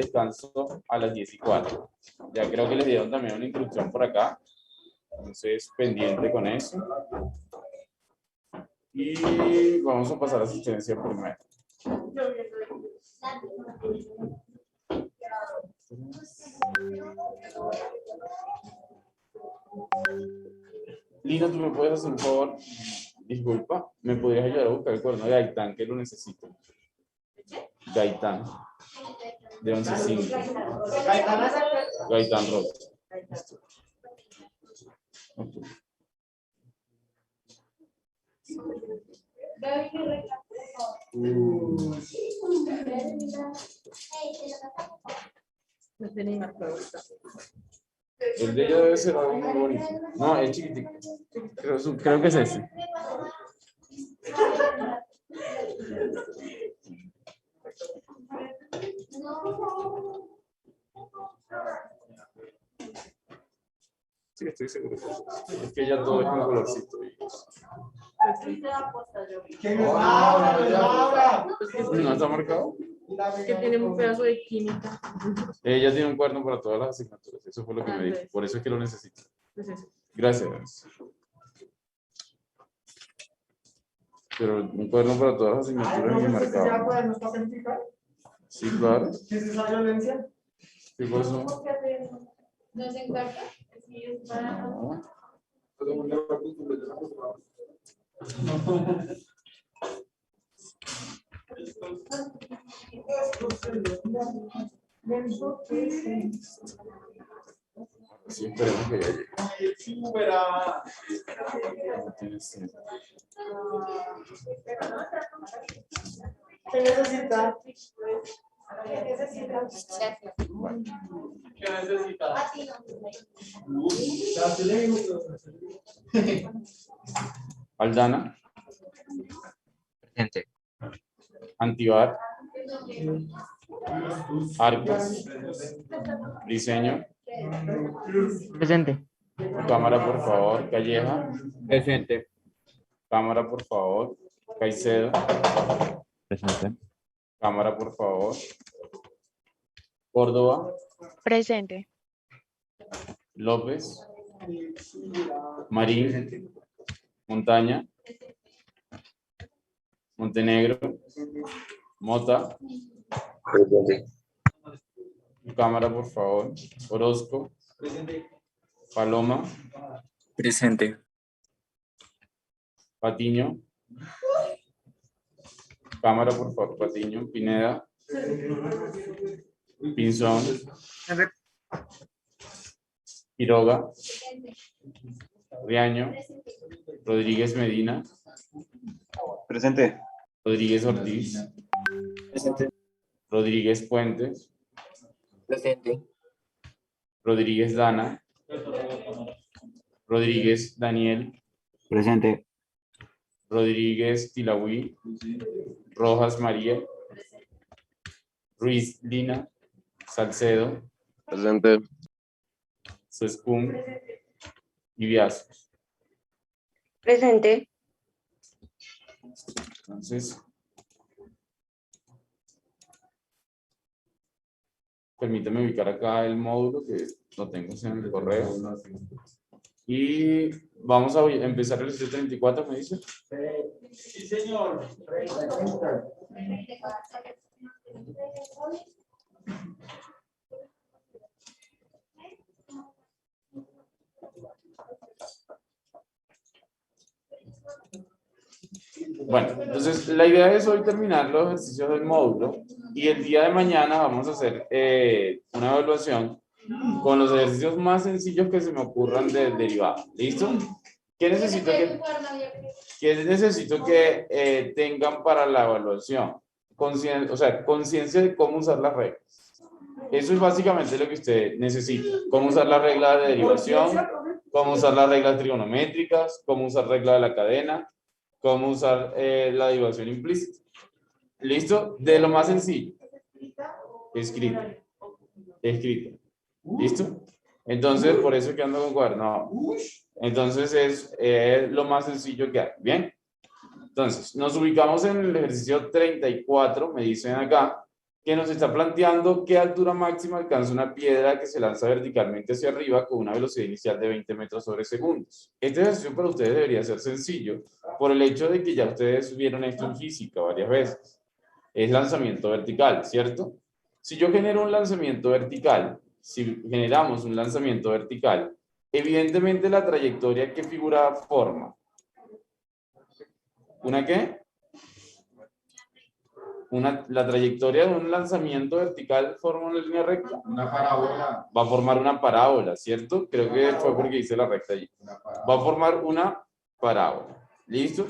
descanso a las 10:04. Ya creo que les dieron también una instrucción por acá. Entonces, pendiente con eso. Y vamos a pasar a asistencia primero. Lina, ¿tú me puedes hacer un favor? Disculpa, ¿me podrías ayudar a buscar el cuaderno de Gaitán, que lo necesito? Gaitán, de 11.5. Gaitán Ross. Okay. El de ella debe ser algo muy bonito. No, es chiquitico. Creo que es ese. Sí, estoy seguro. Es que ya todo es un colorcito. ¿No está marcado? Que tiene un pedazo de química. Ella tiene un cuaderno para todas las asignaturas. Eso fue lo que me dijo. Por eso es que lo necesito. Gracias. Pero un cuaderno para todas las asignaturas es marcado. Sí, claro. ¿Qué es esa violencia? ¿Qué pasó? ¿No se encarga? Sí, es para... No. Sí, esperemos que ya llegue. No tiene sentido. ¿Qué necesita? Bueno. ¿Qué necesita? Aldana. Presente. Antivar. Arcos. Diseño. Presente. Cámara, por favor. Calleja. Presente. Cámara, por favor. Caicedo. Presente. Cámara, por favor. Córdoba. Presente. López. Marín. Montaña. Montenegro. Mota. Presente. Cámara, por favor. Orozco. Paloma. Presente. Patiño. Cámara, por favor. Patiño. Pineda. Pinzón. Quiroga. Riaño. Rodríguez Medina. Presente. Rodríguez Ortiz. Presente. Rodríguez Puentes. Presente. Rodríguez Dana. Rodríguez Daniel. Presente. Rodríguez Tilawi. Rojas María. Ruiz Lina. Salcedo. Presente. Sescum. Iviazos. Presente. Entonces, permítame ubicar acá el módulo que lo tengo en el correo. Y vamos a empezar el ejercicio 34, ¿me dice? Sí, señor. Bueno, entonces la idea es hoy terminar los ejercicios del módulo y el día de mañana vamos a hacer una evaluación con los ejercicios más sencillos que se me ocurran de derivada. ¿Listo? ¿Qué necesito que tengan para la evaluación? Conciencia de cómo usar las reglas. Eso es básicamente lo que usted necesita. Cómo usar la regla de derivación, cómo usar las reglas trigonométricas, cómo usar regla de la cadena, cómo usar la derivación implícita. ¿Listo? De lo más sencillo. Escrita. Escrita. ¿Listo? Entonces, por eso que ando con cuaderno. Entonces, es lo más sencillo que hay. ¿Bien? Entonces, nos ubicamos en el ejercicio 34, me dicen acá. que nos está planteando qué altura máxima alcanza una piedra que se lanza verticalmente hacia arriba con una velocidad inicial de 20 metros sobre segundos. Este ejercicio para ustedes debería ser sencillo por el hecho de que ya ustedes vieron esto en física varias veces. Es lanzamiento vertical, ¿cierto? Si yo genero un lanzamiento vertical, si generamos un lanzamiento vertical, evidentemente la trayectoria que figura forma. ¿Una qué? La trayectoria de un lanzamiento vertical forma una línea recta. Una parábola. Va a formar una parábola, ¿cierto? Creo que fue porque hice la recta allí. Va a formar una parábola. ¿Listo?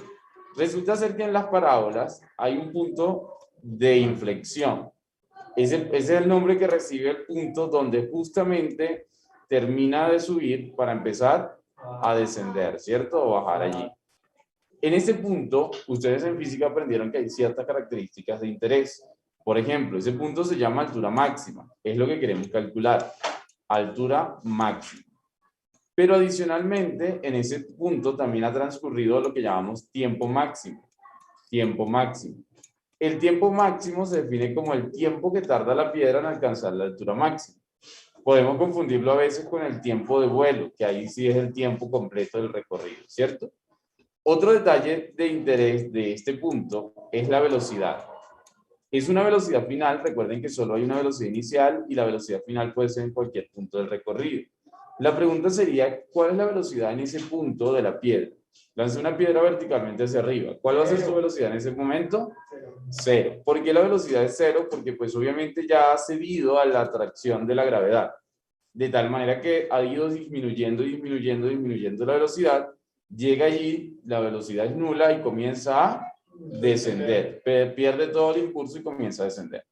Resulta ser que en las parábolas hay un punto de inflexión. Ese es el nombre que recibe el punto donde justamente termina de subir para empezar a descender, ¿cierto? O bajar allí. En ese punto, ustedes en física aprendieron que hay ciertas características de interés. Por ejemplo, ese punto se llama altura máxima. Es lo que queremos calcular. Altura máxima. Pero adicionalmente, en ese punto también ha transcurrido lo que llamamos tiempo máximo. Tiempo máximo. El tiempo máximo se define como el tiempo que tarda la piedra en alcanzar la altura máxima. Podemos confundirlo a veces con el tiempo de vuelo, que ahí sí es el tiempo completo del recorrido, ¿cierto? Otro detalle de interés de este punto es la velocidad. Es una velocidad final, recuerden que solo hay una velocidad inicial y la velocidad final puede ser en cualquier punto del recorrido. La pregunta sería, ¿cuál es la velocidad en ese punto de la piedra? Lance una piedra verticalmente hacia arriba. ¿Cuál va a ser su velocidad en ese momento? Cero. ¿Por qué la velocidad es cero? Porque pues obviamente ya ha cedido a la atracción de la gravedad. De tal manera que ha ido disminuyendo la velocidad. Llega allí, la velocidad es nula y comienza a descender. Pierde todo el impulso y comienza a descender.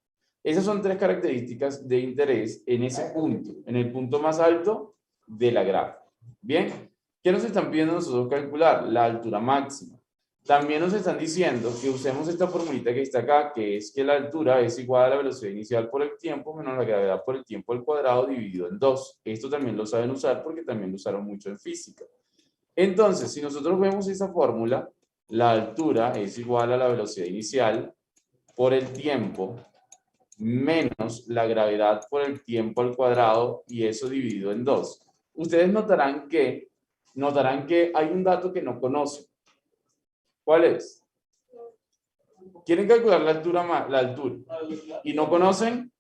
Esas son tres características de interés en ese punto, en el punto más alto de la gráfica. Bien, ¿qué nos están pidiendo nosotros calcular? La altura máxima. También nos están diciendo que usemos esta formulita que está acá, que es que la altura es igual a la velocidad inicial por el tiempo menos la gravedad por el tiempo al cuadrado dividido en 2. Esto también lo saben usar porque también lo usaron mucho en física. Entonces, si nosotros vemos esa fórmula, la altura es igual a la velocidad inicial por el tiempo menos la gravedad por el tiempo al cuadrado y eso dividido en 2. Ustedes notarán que hay un dato que no conocen. ¿Cuál es? Quieren calcular la altura y no conocen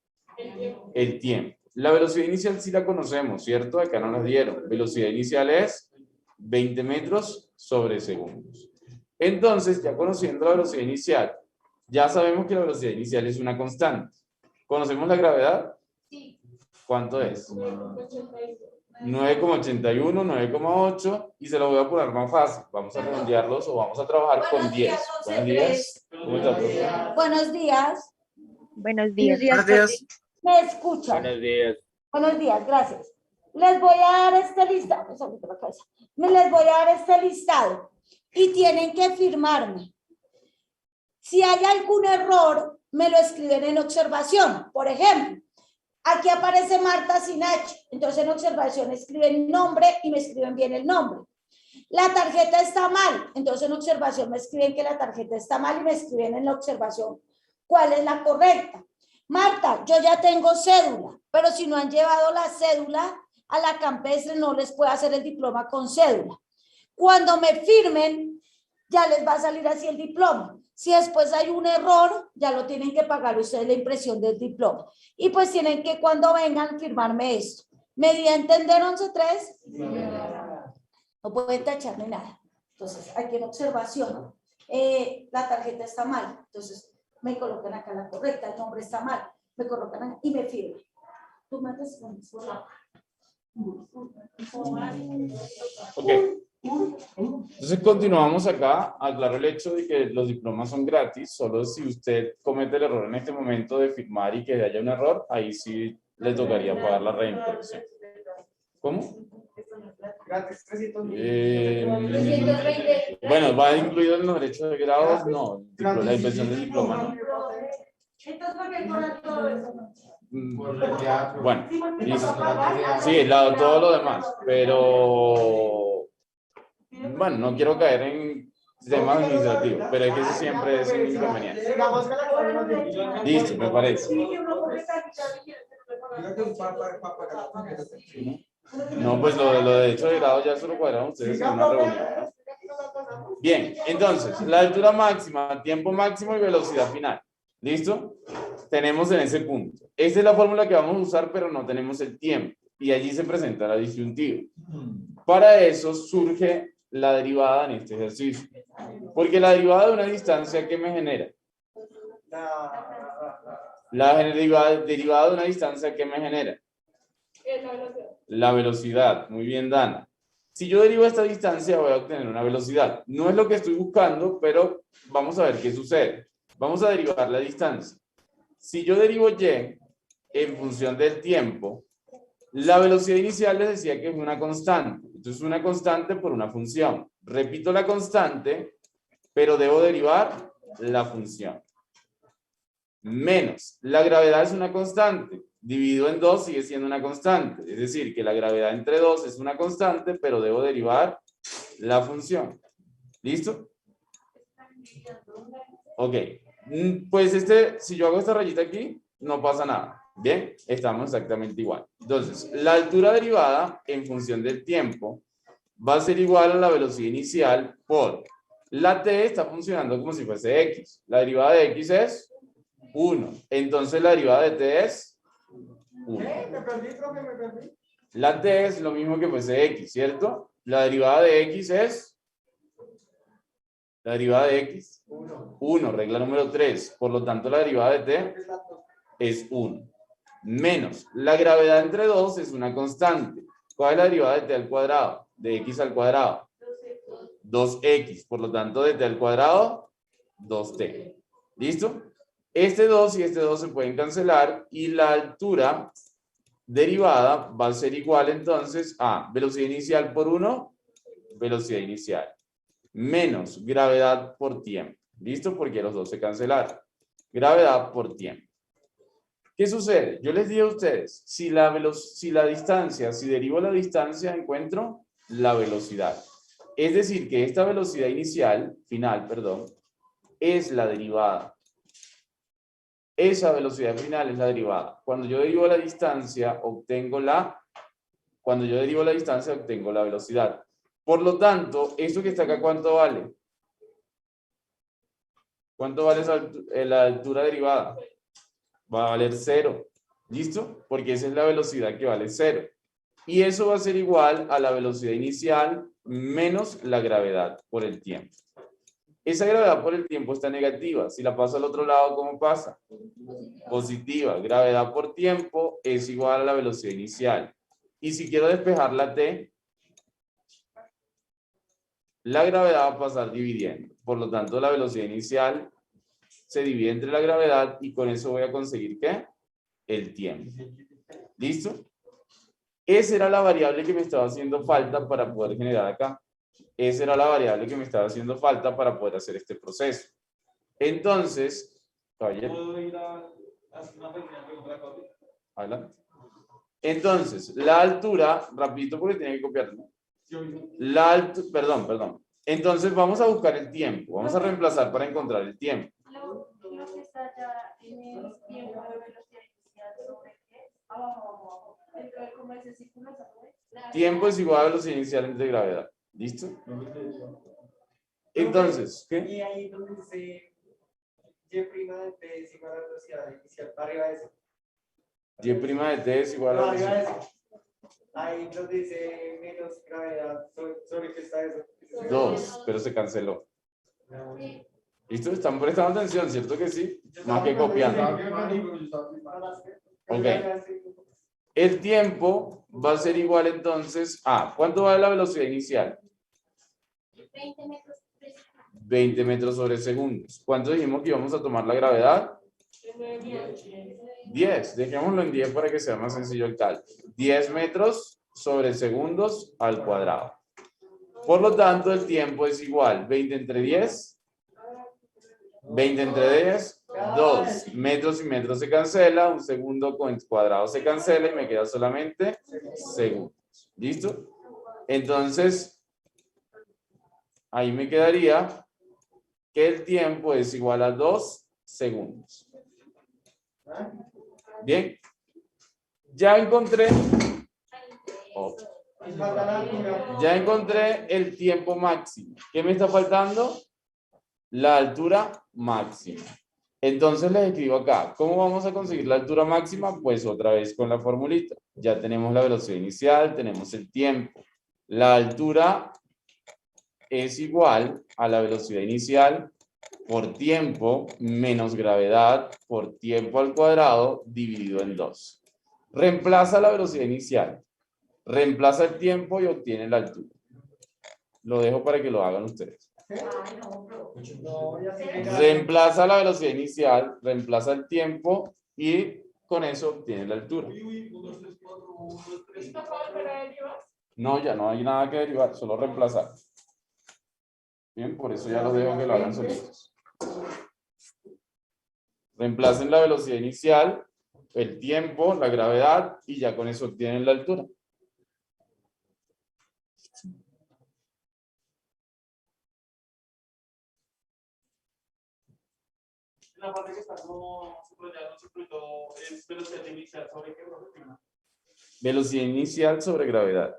el tiempo. La velocidad inicial sí la conocemos, ¿cierto? Acá no nos dieron. Velocidad inicial es 20 metros sobre segundos. Entonces, ya conociendo la velocidad inicial, ya sabemos que la velocidad inicial es una constante. ¿Conocemos la gravedad? Sí. ¿Cuánto es? 9,82. 9,81, 9,8 y se lo voy a poner más fácil. Vamos a redondearlos o vamos a trabajar con 10. Buenos días. ¿Cómo está, profesor? Buenos días. Buenos días. Buenos días. ¿Me escuchan? Buenos días. Buenos días, gracias. Les voy a dar este listado. Les voy a dar este listado y tienen que firmarme. Si hay algún error, me lo escriben en observación. Por ejemplo, aquí aparece Marta sin H. Entonces en observación escriben nombre y me escriben bien el nombre. La tarjeta está mal. Entonces en observación me escriben que la tarjeta está mal y me escriben en la observación cuál es la correcta. Marta, yo ya tengo cédula, pero si no han llevado la cédula a la campestre no les puedo hacer el diploma con cédula. Cuando me firmen, ya les va a salir así el diploma. Si después hay un error, ya lo tienen que pagar ustedes la impresión del diploma. Y pues tienen que cuando vengan firmarme esto. ¿Me di a entender 11.3? No pueden tachar ni nada. Entonces, aquí en observación, la tarjeta está mal. Entonces, me colocan acá la correcta, el nombre está mal. Me colocan acá y me firman. Tú me respondes por la... Ok. Entonces continuamos acá. Aclaro el hecho de que los diplomas son gratis. Solo si usted comete el error en este momento de firmar y que haya un error, ahí sí le tocaría pagar la reimpresión. ¿Cómo? Gratis, 300.000. Bueno, ¿va incluido en los derechos de grado? No, la impresión del diploma no. Entonces, ¿por qué cobran todo eso? Bueno, sí, todo lo demás, pero bueno, no quiero caer en sistema administrativo, pero es que eso siempre es un inconveniente. Digamos que la clave nos dice- Listo, me parece. No, pues lo de derecho de grado ya se lo cuadraron ustedes en una reunión, ¿no? Bien, entonces, la altura máxima, tiempo máximo y velocidad final. ¿Listo? Tenemos en ese punto. Esta es la fórmula que vamos a usar, pero no tenemos el tiempo. Y allí se presenta la disyuntiva. Para eso surge la derivada en este ejercicio. Porque la derivada de una distancia, ¿qué me genera? La derivada de una distancia, ¿qué me genera? La velocidad. Muy bien, Dana. Si yo derivo esta distancia, voy a obtener una velocidad. No es lo que estoy buscando, pero vamos a ver qué sucede. Vamos a derivar la distancia. Si yo derivo y en función del tiempo, la velocidad inicial les decía que es una constante. Entonces, una constante por una función. Repito la constante, pero debo derivar la función. Menos. La gravedad es una constante. Dividido en 2 sigue siendo una constante. Es decir, que la gravedad entre 2 es una constante, pero debo derivar la función. ¿Listo? Ok. Pues si yo hago esta rayita aquí, no pasa nada. Bien, estamos exactamente igual. Entonces, la altura derivada en función del tiempo va a ser igual a la velocidad inicial por la t está funcionando como si fuese x. La derivada de x es 1. Entonces, la derivada de t es 1. Me perdí, profe, me perdí. La t es lo mismo que fuese x, ¿cierto? La derivada de x es... La derivada de x, 1, regla número 3. Por lo tanto, la derivada de t es 1. Menos, la gravedad entre 2 es una constante. ¿Cuál es la derivada de t al cuadrado? De x al cuadrado. 2x. Por lo tanto, de t al cuadrado, 2t. ¿Listo? Este 2 y este 2 se pueden cancelar y la altura derivada va a ser igual entonces a velocidad inicial por 1, velocidad inicial. Menos gravedad por tiempo. ¿Listo? Porque los dos se cancelaron. Gravedad por tiempo. ¿Qué sucede? Yo les dije a ustedes, si derivo la distancia, encuentro la velocidad. Es decir, que esta velocidad final, es la derivada. Esa velocidad final es la derivada. Cuando yo derivo la distancia, obtengo la velocidad. Por lo tanto, esto que está acá, ¿cuánto vale? ¿Cuánto vale la altura derivada? Va a valer 0. ¿Listo? Porque esa es la velocidad que vale 0. Y eso va a ser igual a la velocidad inicial menos la gravedad por el tiempo. Esa gravedad por el tiempo está negativa. Si la paso al otro lado, ¿cómo pasa? Positiva. Gravedad por tiempo es igual a la velocidad inicial. Y si quiero despejar la t, la gravedad va a pasar dividiendo. Por lo tanto, la velocidad inicial se divide entre la gravedad y con eso voy a conseguir ¿qué? El tiempo. ¿Listo? Esa era la variable que me estaba haciendo falta para poder generar acá. Esa era la variable que me estaba haciendo falta para poder hacer este proceso. Entonces, ¿Puedo ir a hacer una pequeña pregunta? adelante. Entonces, la altura, rapidito porque tiene que copiarlo. Perdón. Entonces vamos a buscar el tiempo. Vamos a reemplazar para encontrar el tiempo. Lo que está allá en el tiempo de velocidad inicial sobre qué, abajo, dentro de como ese círculo, ¿sabes? Tiempo es igual a velocidad inicial entre gravedad. ¿Listo? Entonces, ¿qué? Y ahí donde dice y' de t es igual a la velocidad inicial, arriba de eso. Y' de t es igual a Arriba de velocidad. eso. Ahí donde dice menos gravedad, sobre qué está eso. 2, pero se canceló. ¿Listo? ¿Están prestando atención? ¿Cierto que sí? Más que copiando. Ok. El tiempo va a ser igual entonces a, ¿cuánto vale la velocidad inicial? 20 metros. 20 metros sobre segundos. ¿Cuánto dijimos que íbamos a tomar la gravedad? 10. Dejémoslo en 10 para que sea más sencillo el cálculo. 10 metros sobre segundos al cuadrado. Por lo tanto, el tiempo es igual. 20 entre 10. 20 entre 10. 2 metros y metros se cancela. Un segundo con cuadrado se cancela y me queda solamente segundos. ¿Listo? Entonces, ahí me quedaría que el tiempo es igual a 2 segundos. Bien. Ya encontré. Ya encontré el tiempo máximo. ¿Qué me está faltando? La altura máxima. Entonces les escribo acá. ¿Cómo vamos a conseguir la altura máxima? Pues otra vez con la formulita. Ya tenemos la velocidad inicial, tenemos el tiempo. La altura es igual a la velocidad inicial por tiempo menos gravedad por tiempo al cuadrado dividido en 2. Reemplaza la velocidad inicial. Reemplaza el tiempo y obtiene la altura. Lo dejo para que lo hagan ustedes. Reemplaza la velocidad inicial, reemplaza el tiempo y con eso obtiene la altura. No, ya no hay nada que derivar, solo reemplazar. Bien, por eso ya los dejo que lo hagan solitos. Reemplacen la velocidad inicial, el tiempo, la gravedad y ya con eso obtienen la altura. La parte que está como subrayado, es velocidad inicial sobre qué, profe? Velocidad inicial sobre gravedad.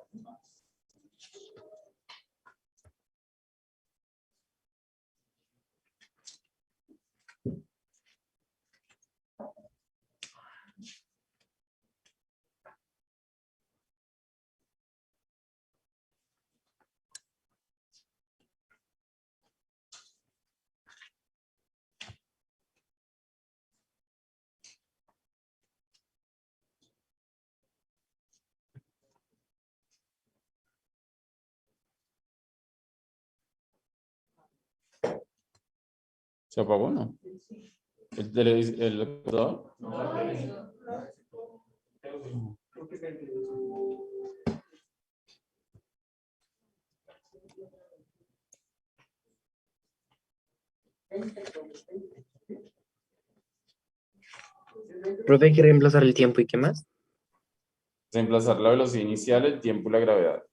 ¿Se apagó, no? ¿El computador? Profe, hay que reemplazar el tiempo y qué más. Reemplazar la velocidad inicial, el tiempo y la gravedad.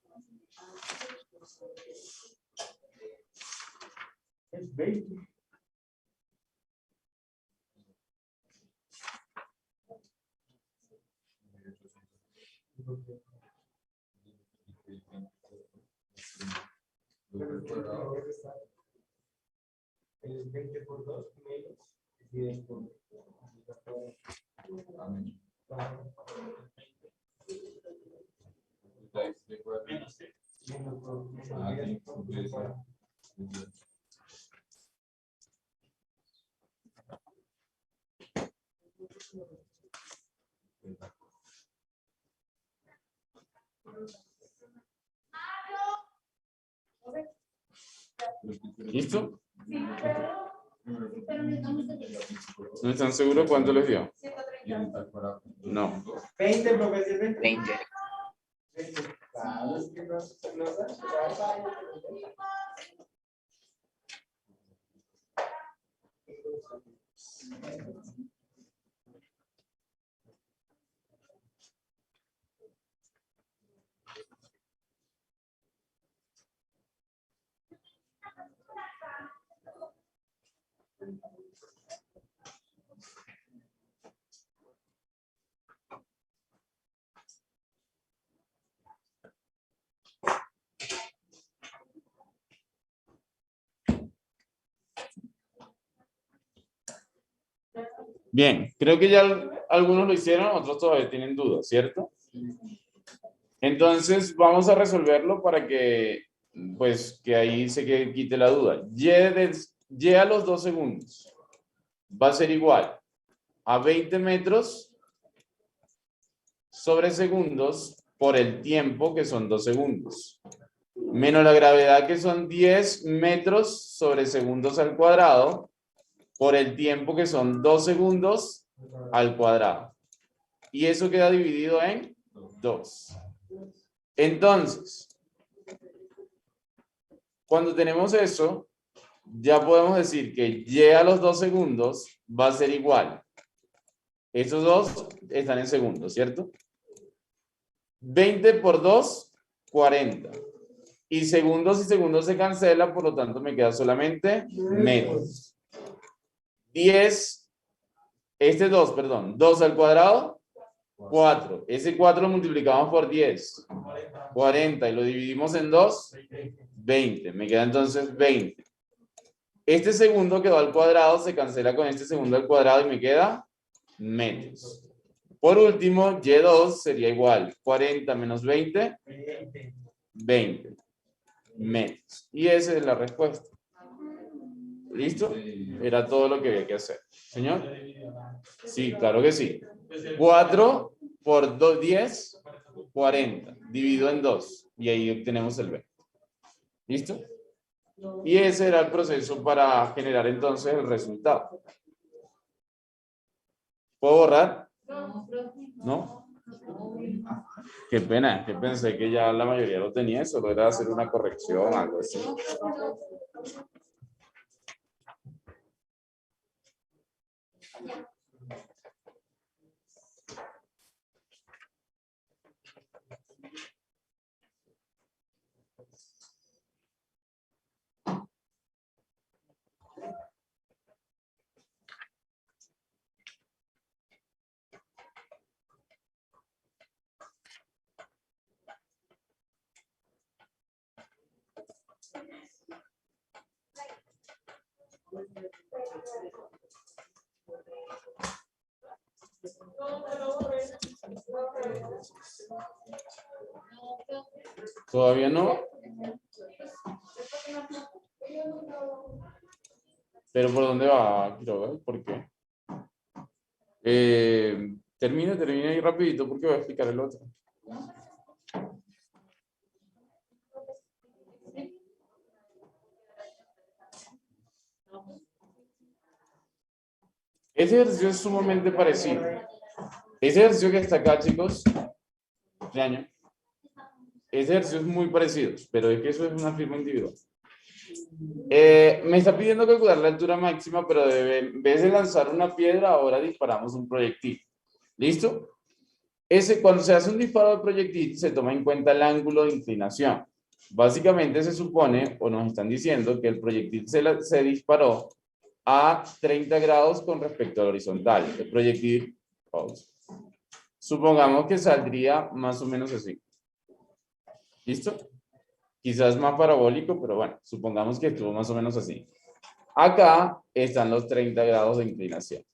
Es 20 por 2 menos 10 por 4. ¿Listo? ¿No están seguros cuánto les dio? No. 20, profe, 20. 20. Claro, es que no Bien, creo que ya algunos lo hicieron, otros todavía tienen dudas, ¿cierto? Entonces vamos a resolverlo para que, pues, que ahí se quite la duda. Y a los 2 segundos va a ser igual a 20 metros sobre segundos por el tiempo, que son 2 segundos, menos la gravedad, que son 10 metros sobre segundos al cuadrado, por el tiempo, que son 2 segundos al cuadrado. Y eso queda dividido en 2. Entonces, cuando tenemos eso, ya podemos decir que y a los 2 segundos va a ser igual. Estos dos están en segundos, ¿cierto? 20 por 2, 40. Y segundos y segundos se cancela, por lo tanto me queda solamente metros. 10, este 2, perdón, 2 al cuadrado, 4. Ese 4 lo multiplicamos por 10, 40, y lo dividimos en 2, 20. Me queda entonces 20. Este segundo quedó al cuadrado, se cancela con este segundo al cuadrado y me queda metros. Por último, Y2 sería igual, 40 menos 20, 20 metros. Y esa es la respuesta. ¿Listo? Era todo lo que había que hacer. ¿Señor? Sí, claro que sí. 4 por 2, 10, 40. Dividido en 2. Y ahí obtenemos el 20. ¿Listo? Y ese era el proceso para generar entonces el resultado. ¿Puedo borrar? ¿No? Qué pena, que pensé que ya la mayoría lo tenía, solo era hacer una corrección, algo así. ¿Todavía no? ¿Pero por dónde va? Quiero ver, ¿por qué? Termina ahí rapidito porque voy a explicar el otro. Ese ejercicio es sumamente parecido. Ese ejercicio que está acá, chicos, ese ejercicio es muy parecido, pero es que eso es una firma individual. Me está pidiendo calcular la altura máxima, pero en vez de lanzar una piedra, ahora disparamos un proyectil. ¿Listo? Cuando se hace un disparo de proyectil, se toma en cuenta el ángulo de inclinación. Básicamente se supone, o nos están diciendo, que el proyectil se disparó a 30 grados con respecto al horizontal. El proyectil, supongamos que saldría más o menos así. ¿Listo? Quizás más parabólico, pero bueno, supongamos que estuvo más o menos así. Acá están los 30 grados de inclinación.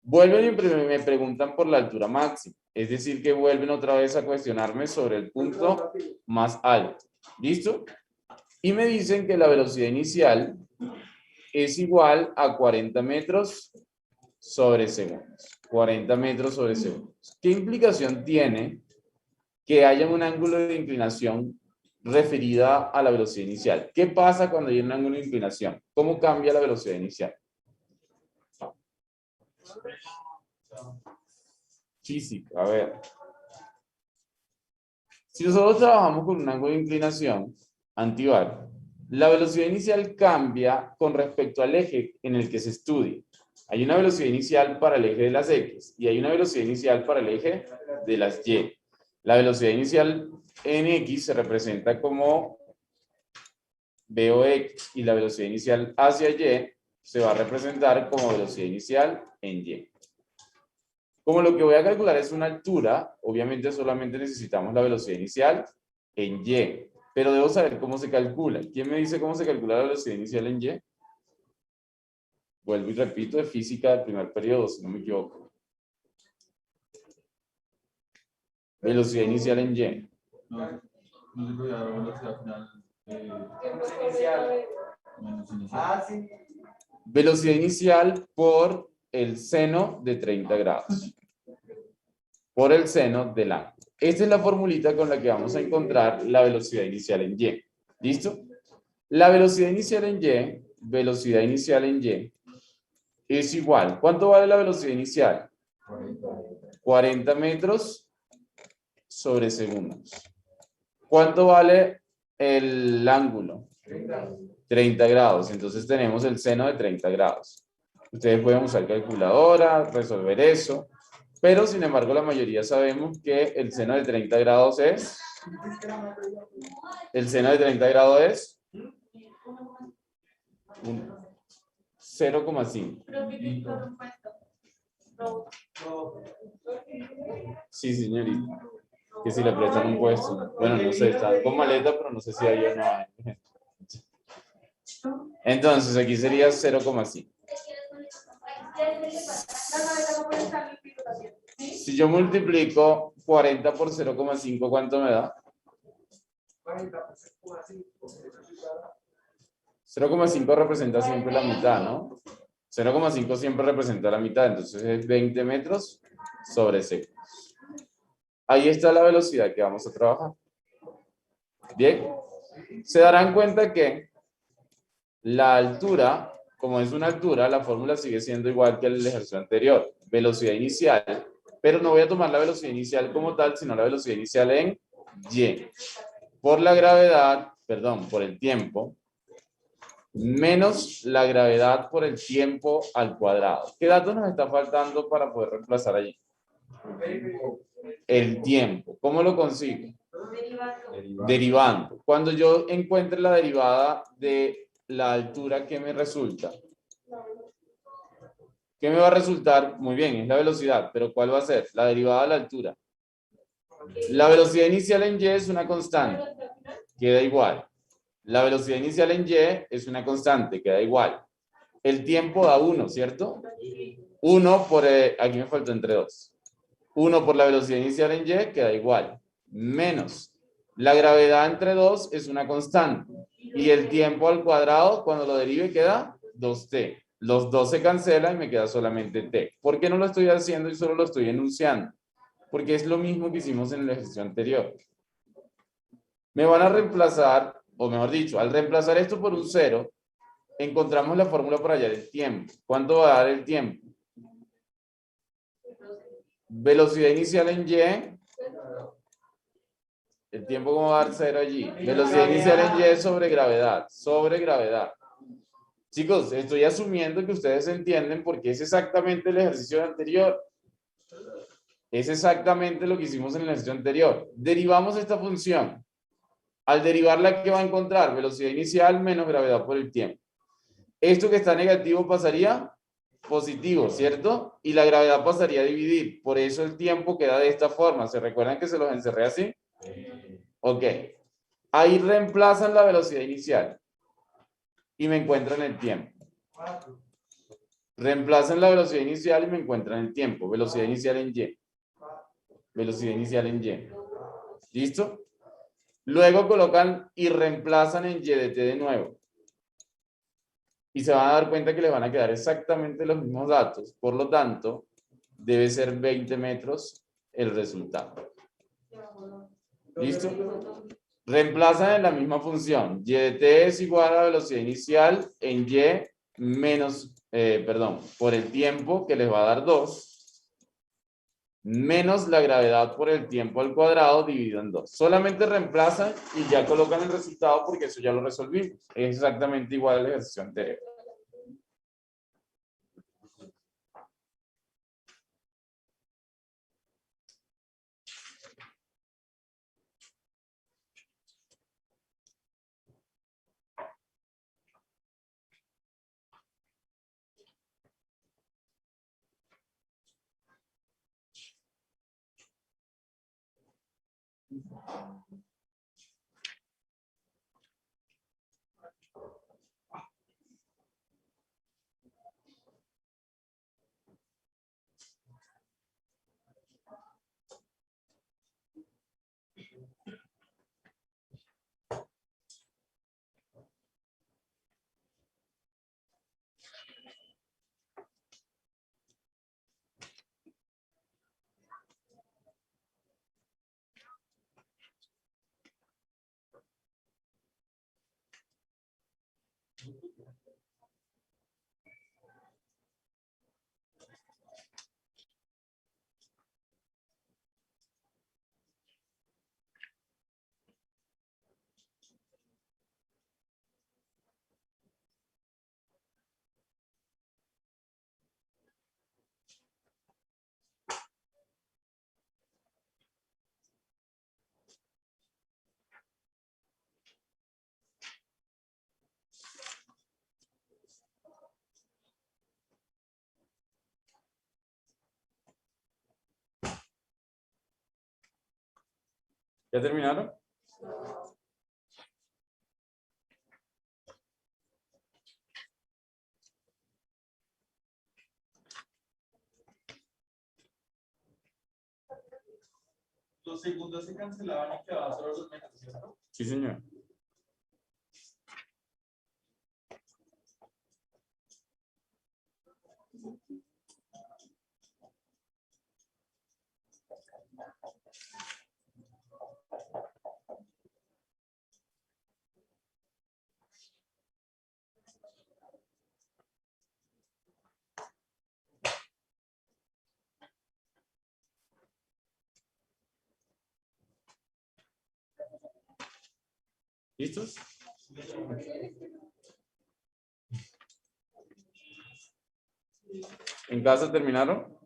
Vuelven y me preguntan por la altura máxima. Es decir, que vuelven otra vez a cuestionarme sobre el punto más alto. ¿Listo? Y me dicen que la velocidad inicial es igual a 40 metros sobre segundos. 40 metros sobre segundos. ¿Qué implicación tiene que haya un ángulo de inclinación referida a la velocidad inicial? ¿Qué pasa cuando hay un ángulo de inclinación? ¿Cómo cambia la velocidad inicial? Física, a ver. Si nosotros trabajamos con un ángulo de inclinación antibar, la velocidad inicial cambia con respecto al eje en el que se estudia. Hay una velocidad inicial para el eje de las X y hay una velocidad inicial para el eje de las Y. La velocidad inicial en X se representa como VOX y la velocidad inicial hacia Y se va a representar como velocidad inicial en Y. Como lo que voy a calcular es una altura, obviamente solamente necesitamos la velocidad inicial en Y, pero debo saber cómo se calcula. ¿Quién me dice cómo se calcula la velocidad inicial en Y? Vuelvo y repito, de física del primer periodo, si no me equivoco. Velocidad inicial en Y. Velocidad inicial por el seno de 30 grados. Por el seno del ángulo. Esta es la formulita con la que vamos a encontrar la velocidad inicial en Y. ¿Listo? La velocidad inicial en Y, es igual. ¿Cuánto vale la velocidad inicial? 40 metros sobre segundos. ¿Cuánto vale el ángulo? 30 grados. Entonces tenemos el seno de 30 grados. Ustedes pueden usar calculadora, resolver eso. Pero, sin embargo, la mayoría sabemos que el seno de 30 grados es El seno de 30 grados es 0,5. Sí, señorita. Que si le prestan un puesto. Bueno, no sé, están con maleta, pero no sé si hay o no hay. Entonces, aquí sería 0,5. Si yo multiplico 40 por 0,5, ¿cuánto me da? 0,5 representa siempre la mitad, ¿no? 0,5 siempre representa la mitad, entonces es 20 metros sobre segundos. Ahí está la velocidad que vamos a trabajar. Bien, se darán cuenta que la altura, como es una altura, la fórmula sigue siendo igual que el ejercicio anterior. Velocidad inicial, pero no voy a tomar la velocidad inicial como tal, sino la velocidad inicial en y. Por la gravedad, perdón, por el tiempo, menos la gravedad por el tiempo al cuadrado. ¿Qué dato nos está faltando para poder reemplazar allí? El tiempo. ¿Cómo lo consigo? Derivando. Cuando yo encuentre la derivada de la altura, ¿qué me resulta? ¿Qué me va a resultar? Muy bien, es la velocidad, pero ¿cuál va a ser? La derivada de la altura. La velocidad inicial en y es una constante, queda igual. La velocidad inicial en y es una constante, queda igual. El tiempo da 1, ¿cierto? 1 por, aquí me faltó entre 2. 1 por la velocidad inicial en y queda igual. Menos. La gravedad entre 2 es una constante. Y el tiempo al cuadrado, cuando lo derive, queda 2t. Los 2 se cancelan y me queda solamente t. ¿Por qué no lo estoy haciendo y solo lo estoy enunciando? Porque es lo mismo que hicimos en el ejercicio anterior. Me van a reemplazar, o mejor dicho, al reemplazar esto por un 0, encontramos la fórmula para hallar el tiempo. ¿Cuánto va a dar el tiempo? Velocidad inicial en y. El tiempo, ¿cómo va a dar 0 allí? Velocidad inicial en y sobre gravedad. Sobre gravedad. Chicos, estoy asumiendo que ustedes entienden porque es exactamente el ejercicio anterior. Es exactamente lo que hicimos en el ejercicio anterior. Derivamos esta función. Al derivarla, ¿qué va a encontrar? Velocidad inicial menos gravedad por el tiempo. Esto que está negativo pasaría positivo, ¿cierto? Y la gravedad pasaría a dividir. Por eso el tiempo queda de esta forma. ¿Se recuerdan que se los encerré así? Ok. Ahí reemplazan la velocidad inicial. Y me encuentran el tiempo. Reemplazan la velocidad inicial y me encuentran el tiempo. Velocidad inicial en y. Velocidad inicial en y. ¿Listo? Luego colocan y reemplazan en y de t de nuevo. Y se van a dar cuenta que les van a quedar exactamente los mismos datos. Por lo tanto, debe ser 20 metros el resultado. ¿Listo? Reemplazan en la misma función. Y de t es igual a la velocidad inicial en y menos, por el tiempo que les va a dar 2, menos la gravedad por el tiempo al cuadrado dividido en 2. Solamente reemplazan y ya colocan el resultado porque eso ya lo resolvimos. Es exactamente igual al ejercicio anterior. ¿Ya terminaron? Los segundos se cancelaban y quedaban solo los metros, ¿cierto? Sí, señor. ¿Listos? ¿En casa terminaron?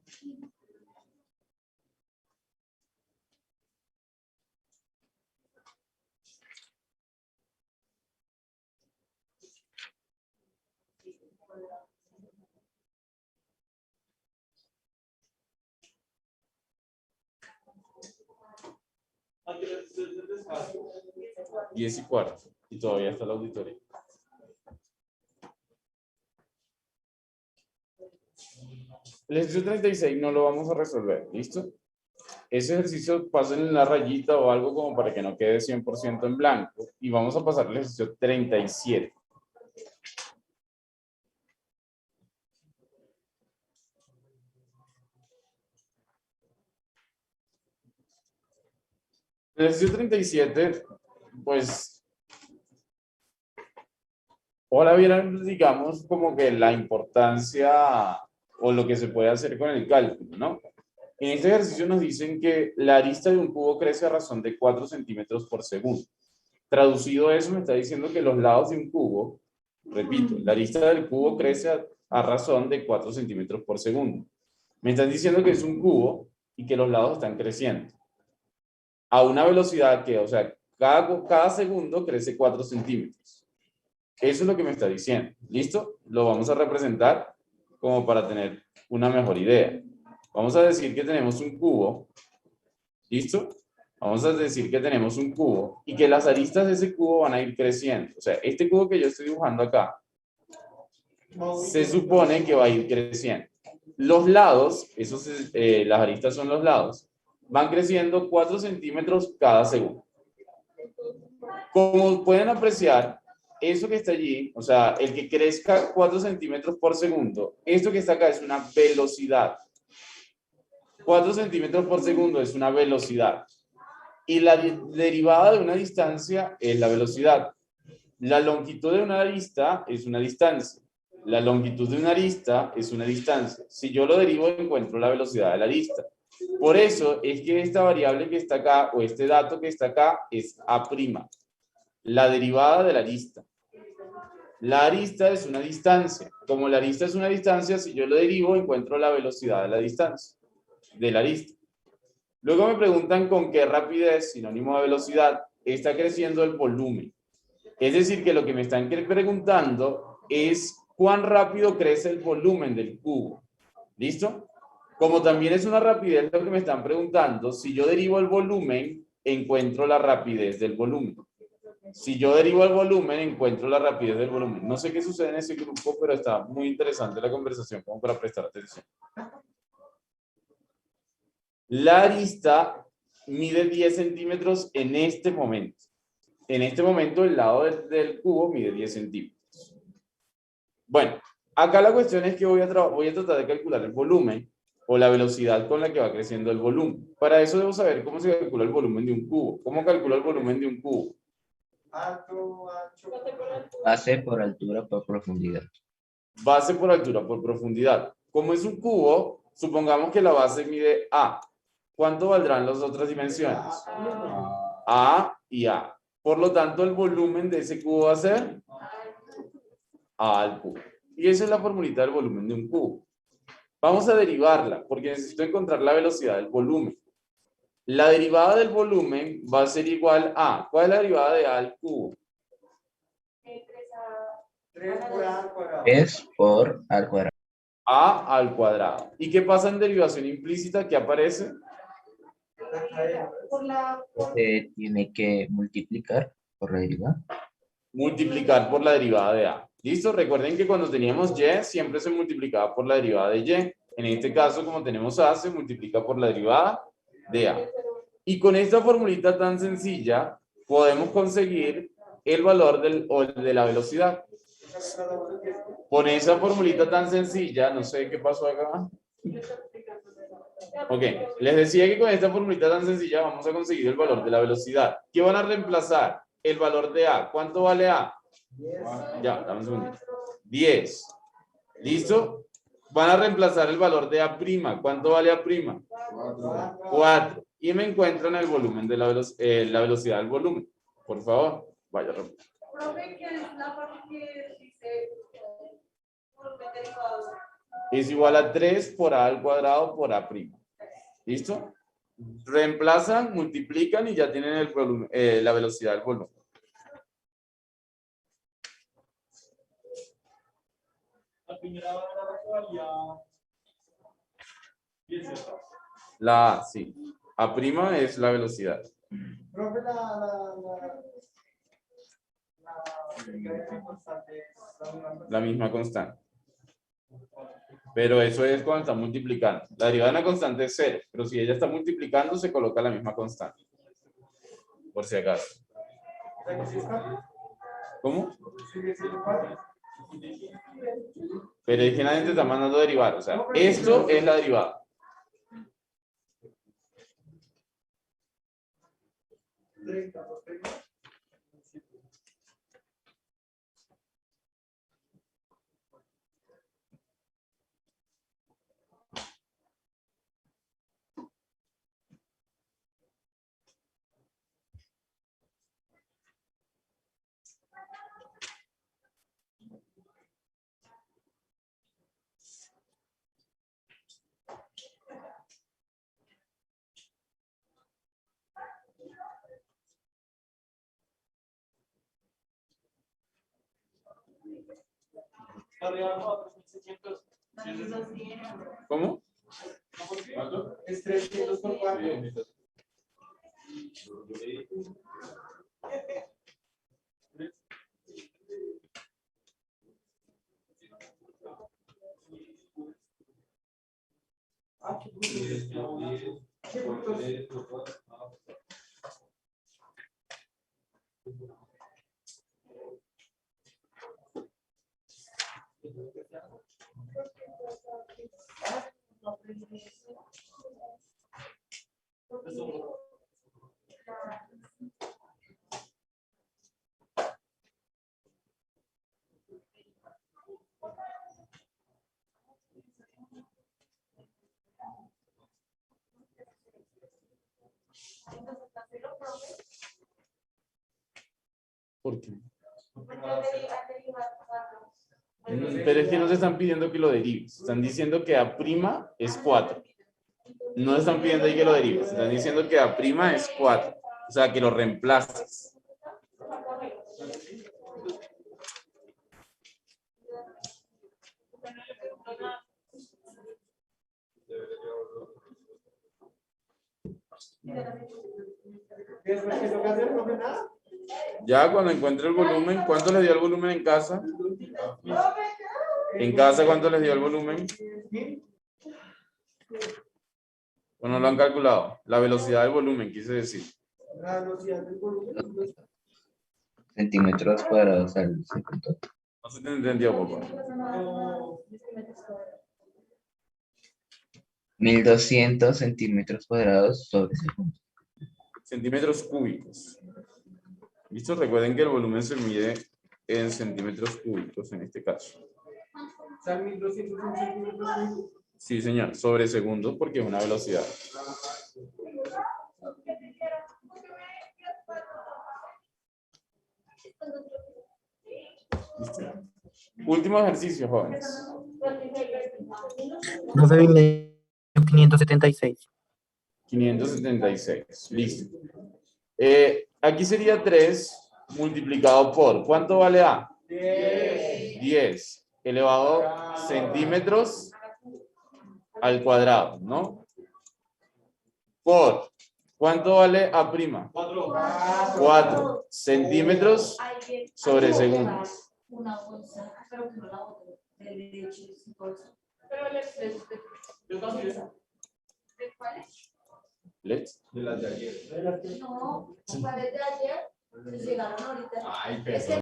Aquí les descanso. 10:15. Y todavía está el auditorio. El ejercicio 36 no lo vamos a resolver. ¿Listo? Ese ejercicio pasen en la rayita o algo como para que no quede 100% en blanco. Y vamos a pasar al ejercicio 37. El ejercicio 37, pues, ahora vieran, digamos, como que la importancia o lo que se puede hacer con el cálculo, ¿no? En este ejercicio nos dicen que la arista de un cubo crece a razón de 4 centímetros por segundo. Traducido eso, me está diciendo que los lados de un cubo, repito, la arista del cubo crece a razón de 4 centímetros por segundo. Me están diciendo que es un cubo y que los lados están creciendo a una velocidad que, o sea, cada segundo crece 4 centímetros. Eso es lo que me está diciendo. ¿Listo? Lo vamos a representar como para tener una mejor idea. Vamos a decir que tenemos un cubo. ¿Listo? Vamos a decir que tenemos un cubo y que las aristas de ese cubo van a ir creciendo. O sea, este cubo que yo estoy dibujando acá se supone que va a ir creciendo. Los lados, las aristas son los lados, van creciendo 4 centímetros cada segundo. Como pueden apreciar, eso que está allí, o sea, el que crezca 4 centímetros por segundo, esto que está acá es una velocidad. 4 centímetros por segundo es una velocidad. Y la derivada de una distancia es la velocidad. La longitud de una arista es una distancia. La longitud de una arista es una distancia. Si yo lo derivo, encuentro la velocidad de la arista. Por eso es que esta variable que está acá, o este dato que está acá, es A', la derivada de la arista. La arista es una distancia. Como la arista es una distancia, si yo lo derivo, encuentro la velocidad de la distancia, de la arista. Luego me preguntan con qué rapidez, sinónimo de velocidad, está creciendo el volumen. Es decir, que lo que me están preguntando es cuán rápido crece el volumen del cubo. ¿Listo? Como también es una rapidez lo que me están preguntando, si yo derivo el volumen, encuentro la rapidez del volumen. Si yo derivo el volumen, encuentro la rapidez del volumen. No sé qué sucede en ese grupo, pero está muy interesante la conversación como para prestar atención. La arista mide 10 centímetros en este momento. En este momento el lado del cubo mide 10 centímetros. Bueno, acá la cuestión es que voy a tratar de calcular el volumen o la velocidad con la que va creciendo el volumen. Para eso debo saber cómo se calcula el volumen de un cubo. ¿Cómo calculo el volumen de un cubo? Alto, ancho. Base por altura por profundidad. Base por altura por profundidad. Como es un cubo, supongamos que la base mide A. ¿Cuánto valdrán las otras dimensiones? A y A. Por lo tanto, el volumen de ese cubo va a ser A al cubo. Y esa es la formulita del volumen de un cubo. Vamos a derivarla, porque necesito encontrar la velocidad del volumen. La derivada del volumen va a ser igual a... ¿Cuál es la derivada de A al cubo? 3 por A al cuadrado. Es por al cuadrado. A al cuadrado. ¿Y qué pasa en derivación implícita? ¿Qué aparece? Se tiene que multiplicar por la derivada. Multiplicar por la derivada de A. ¿Listo? Recuerden que cuando teníamos Y, siempre se multiplicaba por la derivada de Y. En este caso, como tenemos A, se multiplica por la derivada de A. Y con esta formulita tan sencilla, podemos conseguir el valor de la velocidad. Con esa formulita tan sencilla, no sé qué pasó acá. Ok, les decía que con esta formulita tan sencilla vamos a conseguir el valor de la velocidad. ¿Qué van a reemplazar? El valor de A. ¿Cuánto vale A? Ya, dame un segundo. 10. ¿Listo? Van a reemplazar el valor de A'. ¿Cuánto vale A'? 4. Y me encuentran el volumen de la velocidad del volumen. Por favor, vaya. Profe, ¿qué es la parte que dice volumen derivado? Es igual a 3 por A al cuadrado por A'. ¿Listo? Reemplazan, multiplican y ya tienen el volumen, la velocidad del volumen. La primera valía 10, ¿cierto? La A, sí. A' es la velocidad. Profe, la constante es La misma constante. Pero eso es cuando está multiplicando. La derivada de una constante es 0, pero si ella está multiplicando, se coloca la misma constante. Por si acaso. ¿Cómo? Pero es que nadie te está mandando a derivar. O sea, esto es la derivada. Arriba, no, 3600. ¿Cómo? ¿Cuánto? Es 300 por 4. ¿Por qué? Pero es que no se están pidiendo que lo derives. Están diciendo que A' es 4. No están pidiendo ahí que lo derives. Están diciendo que A' es 4. O sea, que lo reemplaces. Después que toca hacer, profe, nada. Ya cuando encuentre el volumen, ¿cuánto les dio el volumen en casa? ¿En casa cuánto les dio el volumen? ¿O no lo han calculado? La velocidad del volumen, quise decir. La velocidad del volumen. Centímetros cuadrados al segundo. No se te entendió, papá. 1200 centímetros cuadrados sobre segundo. Centímetros cúbicos. ¿Listo? Recuerden que el volumen se mide en centímetros cúbicos en este caso. Son 1200 centímetros cúbicos. Sí, señor. Sobre segundo porque es una velocidad. ¿Listo? Último ejercicio, jóvenes. 9.576. 576. Listo. Aquí sería 3 multiplicado por. ¿Cuánto vale A? 10 elevado a centímetros al cuadrado, ¿no? Por ¿Cuánto vale A'? 4 centímetros sobre segundo. Una bolsa, pero que no la bote de leche sin bolsa. Pero el exceso Yo también. ¿de cuáles? ¿Lex? De las de ayer. No, ¿cuáles de ayer? Pues llegaron ahorita. Ay, Es que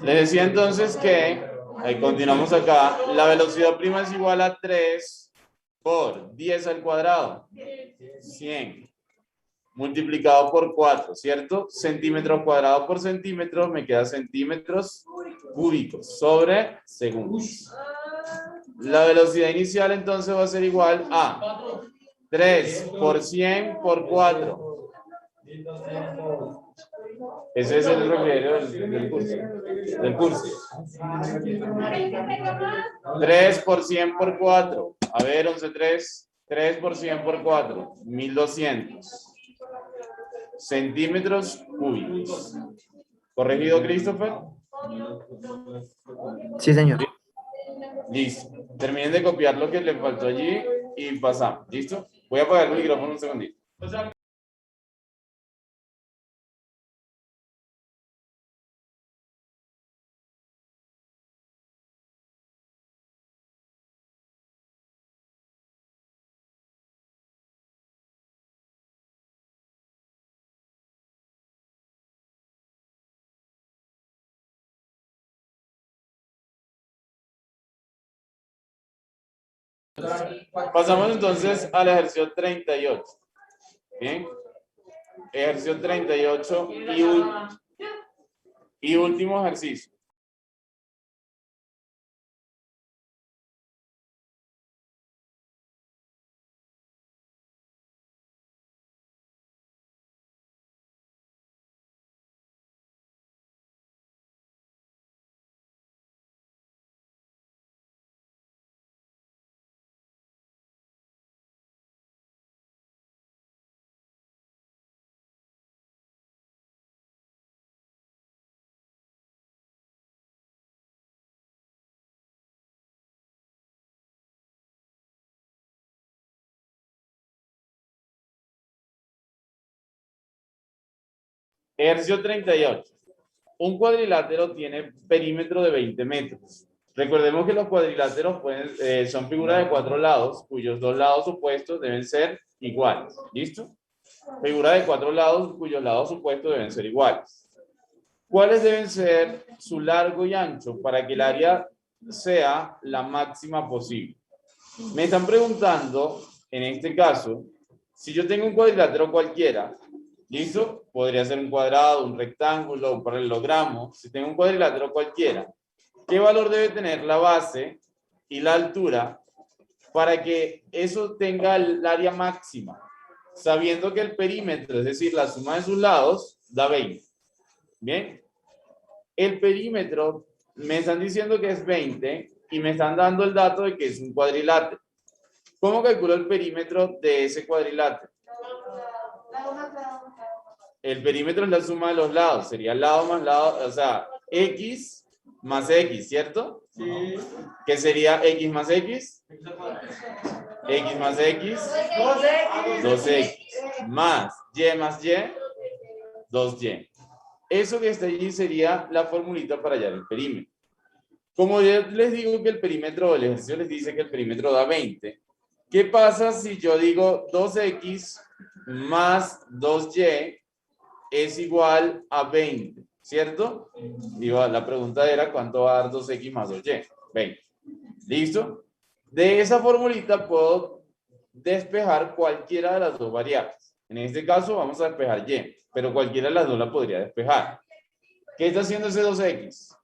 Les decía entonces que, ahí continuamos acá, la velocidad prima es igual a 3 por 10 al cuadrado, 100, multiplicado por 4, ¿cierto? Centímetros cuadrados por centímetros, me queda centímetros cúbicos sobre segundos. La velocidad inicial entonces va a ser igual a 3 por 100 por 4. Ese es el refrigerio del curso. 3 por 100 por 4. A ver, 11, 3. 3 por 100 por 4. 1200 centímetros cúbicos. ¿Corregido, Christopher? Sí, señor. Listo. Terminen de copiar lo que le faltó allí y pasamos. ¿Listo? Voy a apagar el micrófono un segundito. O sea, Pasamos entonces al ejercicio 38. Bien. Ejercicio 38 y último ejercicio. Ejercicio 38. Un cuadrilátero tiene perímetro de 20 metros. Recordemos que los cuadriláteros son figuras de 4 lados, cuyos 2 lados opuestos deben ser iguales. ¿Listo? Figura de 4 lados, cuyos lados opuestos deben ser iguales. ¿Cuáles deben ser su largo y ancho para que el área sea la máxima posible? Me están preguntando, en este caso, si yo tengo un cuadrilátero cualquiera, ¿listo? Podría ser un cuadrado, un rectángulo, un paralelogramo. Si tengo un cuadrilátero cualquiera, ¿qué valor debe tener la base y la altura para que eso tenga el área máxima? Sabiendo que el perímetro, es decir, la suma de sus lados, da 20. Bien. El perímetro, me están diciendo que es 20 y me están dando el dato de que es un cuadrilátero. ¿Cómo calculo el perímetro de ese cuadrilátero? El perímetro es la suma de los lados, sería lado más lado, o sea, x más x, ¿cierto? Sí. ¿Qué sería x más x? X más x, 2x, más y, 2y. Eso que está allí sería la formulita para hallar el perímetro. Como yo les digo que el perímetro, el ejercicio les dice que el perímetro da 20, ¿qué pasa si yo digo 2x más 2y es igual a 20? ¿Cierto? Digo, la pregunta era ¿cuánto va a dar 2x más 2y? 20. ¿Listo? De esa formulita puedo despejar cualquiera de las dos variables. En este caso vamos a despejar y, pero cualquiera de las dos la podría despejar. ¿Qué está haciendo ese 2x?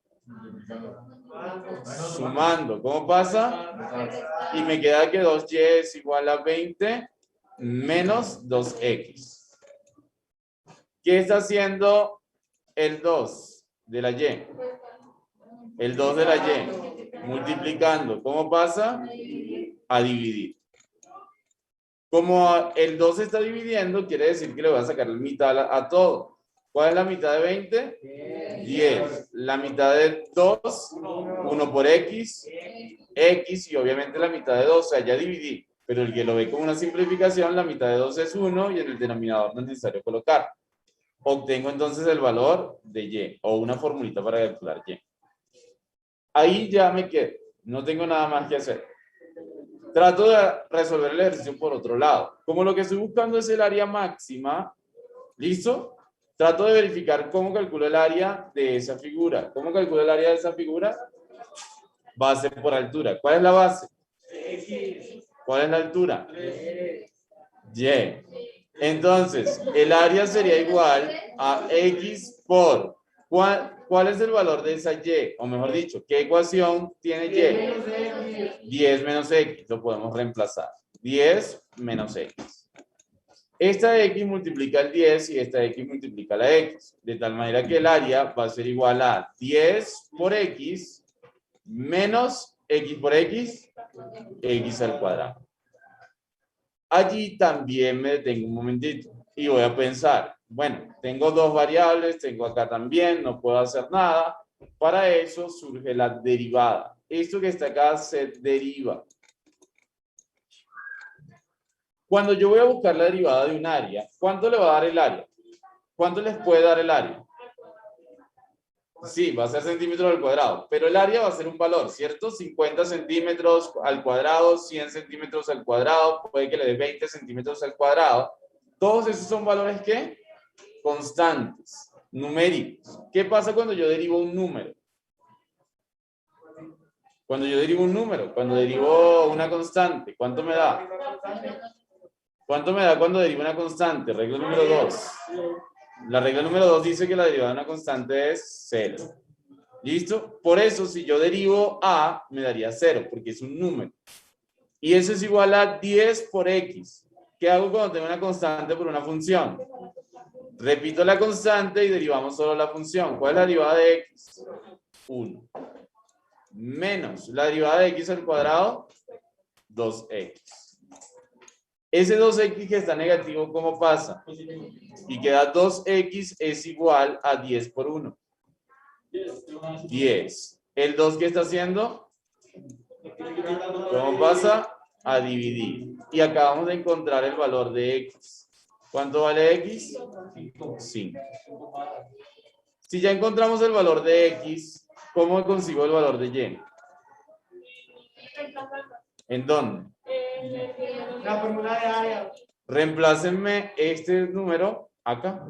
Sumando. ¿Cómo pasa? Y me queda que 2y es igual a 20 menos 2x. ¿Qué está haciendo el 2 de la y? El 2 de la y. Multiplicando. ¿Cómo pasa? A dividir. Como el 2 se está dividiendo, quiere decir que le voy a sacar la mitad a todo. ¿Cuál es la mitad de 20? 10. La mitad de 2, 1 por X, X y obviamente la mitad de 2, o sea, ya dividí. Pero el que lo ve como una simplificación, la mitad de 2 es 1 y en el denominador no es necesario colocar. Obtengo entonces el valor de Y o una formulita para calcular Y. Ahí ya me quedo, no tengo nada más que hacer. Trato de resolver el ejercicio por otro lado. Como lo que estoy buscando es el área máxima, ¿listo? Trato de verificar cómo calculo el área de esa figura. ¿Cómo calculo el área de esa figura? Base por altura. ¿Cuál es la base? ¿Cuál es la altura? Y. Entonces, el área sería igual a X por... ¿Cuál es el valor de esa Y? O mejor dicho, ¿qué ecuación tiene Y? 10 menos X. Lo podemos reemplazar. 10 menos X. Esta X multiplica el 10 y esta X multiplica la X. De tal manera que el área va a ser igual a 10 por X menos X por X, X al cuadrado. Allí también me detengo un momentito y voy a pensar, bueno, tengo dos variables, tengo acá también, no puedo hacer nada. Para eso surge la derivada. Esto que está acá se deriva. Cuando yo voy a buscar la derivada de un área, ¿cuánto le va a dar el área? ¿Cuánto les puede dar el área? Sí, va a ser centímetros al cuadrado, pero el área va a ser un valor, ¿cierto? 50 centímetros al cuadrado, 100 centímetros al cuadrado, puede que le dé 20 centímetros al cuadrado. Todos esos son valores, ¿qué? Constantes, numéricos. ¿Qué pasa cuando yo derivo un número? Cuando yo derivo un número, cuando derivo una constante, ¿cuánto me da? ¿Cuánto me da cuando derivo una constante? Regla número 2. La regla número 2 dice que la derivada de una constante es 0. ¿Listo? Por eso, si yo derivo A, me daría 0, porque es un número. Y eso es igual a 10 por X. ¿Qué hago cuando tengo una constante por una función? Repito la constante y derivamos solo la función. ¿Cuál es la derivada de X? 1. Menos la derivada de X al cuadrado, 2X. Ese 2X que está negativo, ¿cómo pasa? Y queda 2X es igual a 10 por 1. 10. ¿El 2 qué está haciendo? ¿Cómo pasa? A dividir. Y acabamos de encontrar el valor de X. ¿Cuánto vale X? 5. Si ya encontramos el valor de X, ¿cómo consigo el valor de Y? ¿En dónde? La fórmula de área. Reemplácenme este número acá.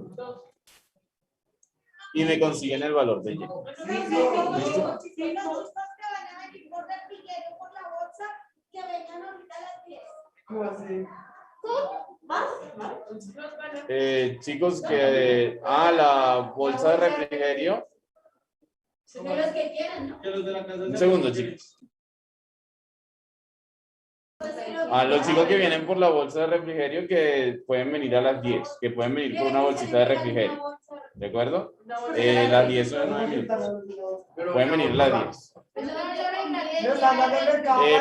Y me consiguen el valor de Y. ¿Listo? Si los chicos que van a venir por refrigerio por la bolsa, que vengan ahorita a las 10. ¿Cómo así? ¿Más? Chicos, que... la bolsa de refrigerio. De los que quieran, ¿no? Un segundo, chicos. Los chicos que vienen por la bolsa de refrigerio que pueden venir a las 10, que pueden venir por una bolsita de refrigerio. ¿De acuerdo? Las 10 son 9 minutos. Pueden venir a las 10.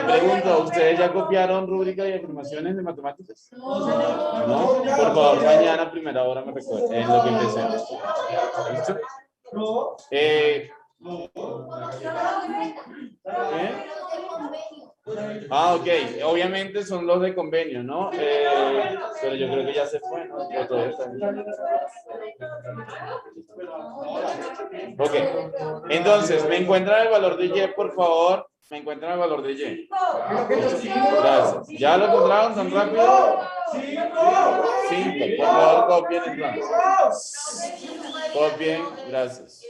Pregunto, ¿ustedes ya copiaron rúbrica y afirmaciones de matemáticas? ¿No? Por favor, mañana a primera hora me recuerden en lo que empecemos. ¿Listo? Ok. Obviamente son los de convenio, ¿no? Pero yo creo que ya se fue, ¿no? O todavía está ahí. Ok. Entonces, ¿me encuentran el valor de Y, por favor? ¿Me encuentran el valor de Y? Gracias. ¿Ya lo encontraron tan rápido? 5. Por favor, copien entonces. Copien. Gracias.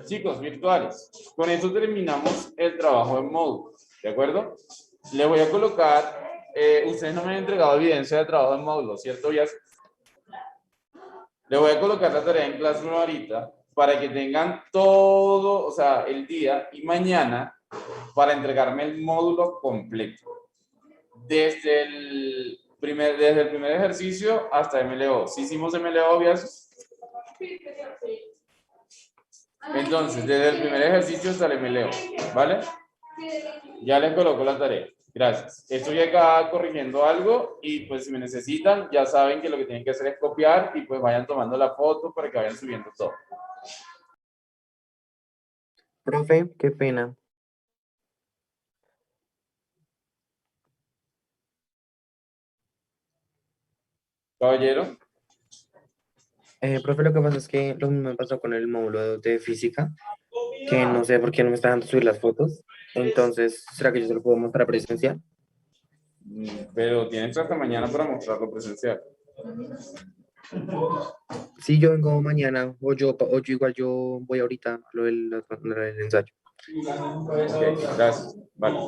Chicos, virtuales. Con esto terminamos el trabajo en módulo, ¿de acuerdo? Le voy a colocar, ustedes no me han entregado evidencia de trabajo en módulo, ¿cierto? Ya le voy a colocar la tarea en Classroom ahorita para que tengan todo, o sea, el día y mañana para entregarme el módulo completo. Desde el primer ejercicio hasta MLO. ¿Sí hicimos MLO, Biasos? Entonces, desde el primer ejercicio hasta el MLO, ¿vale? Ya les coloco la tarea. Gracias. Estoy acá corrigiendo algo y pues si me necesitan, ya saben que lo que tienen que hacer es copiar y pues vayan tomando la foto para que vayan subiendo todo. Profe, qué pena. Caballero. Profe, lo que pasa es que lo mismo me pasó con el módulo de física, que no sé por qué no me está dejando subir las fotos. Entonces, ¿será que yo se lo puedo mostrar presencial? Pero tienes hasta mañana para mostrarlo presencial. Sí, yo vengo mañana, o yo igual yo voy ahorita a lo del ensayo. Ok, gracias. Vale.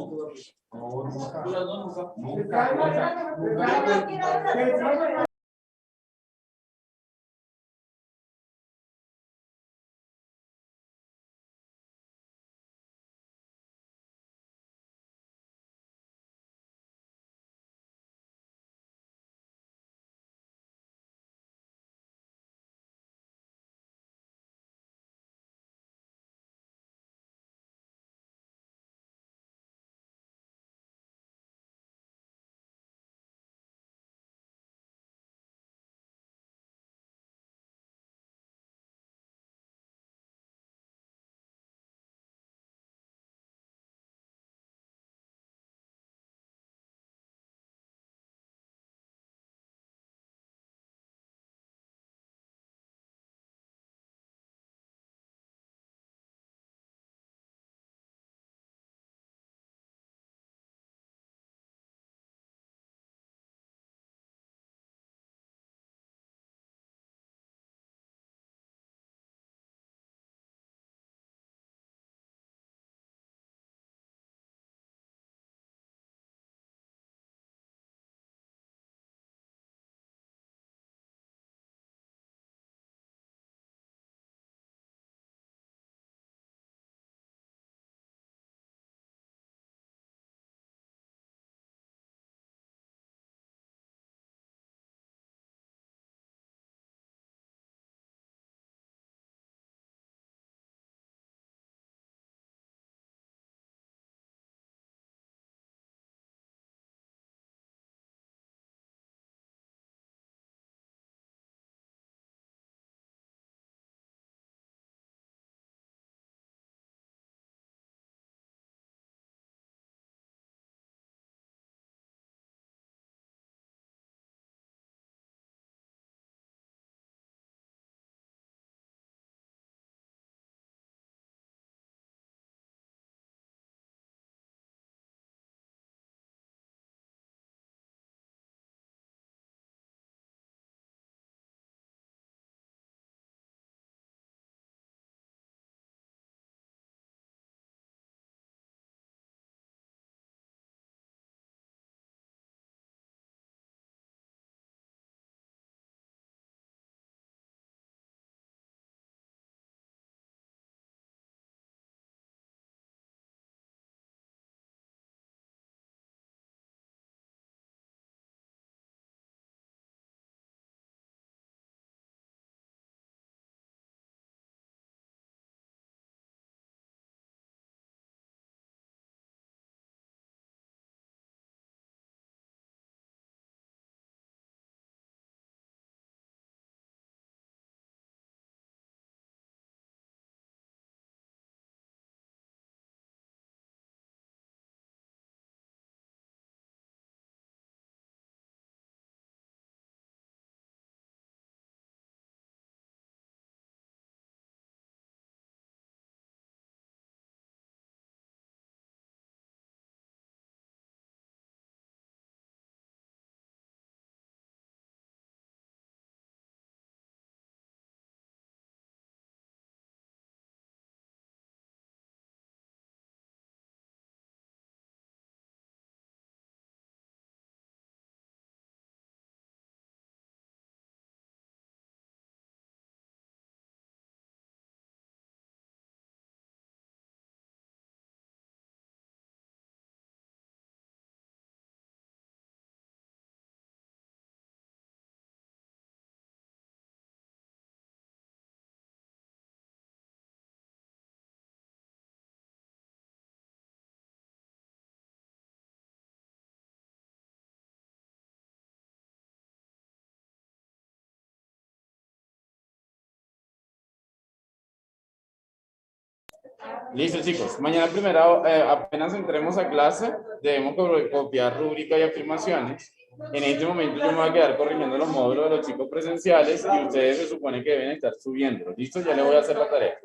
Listo, chicos. Mañana primero, apenas entremos a clase, debemos copiar rúbrica y afirmaciones. En este momento yo me voy a quedar corrigiendo los módulos de los chicos presenciales y ustedes se supone que deben estar subiendo. ¿Listo? Ya le voy a hacer la tarea.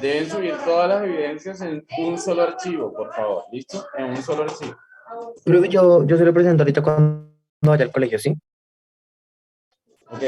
Deben subir todas las evidencias en un solo archivo, por favor. ¿Listo? En un solo archivo. Profe, yo se lo presento ahorita cuando vaya al colegio, ¿sí? Ok.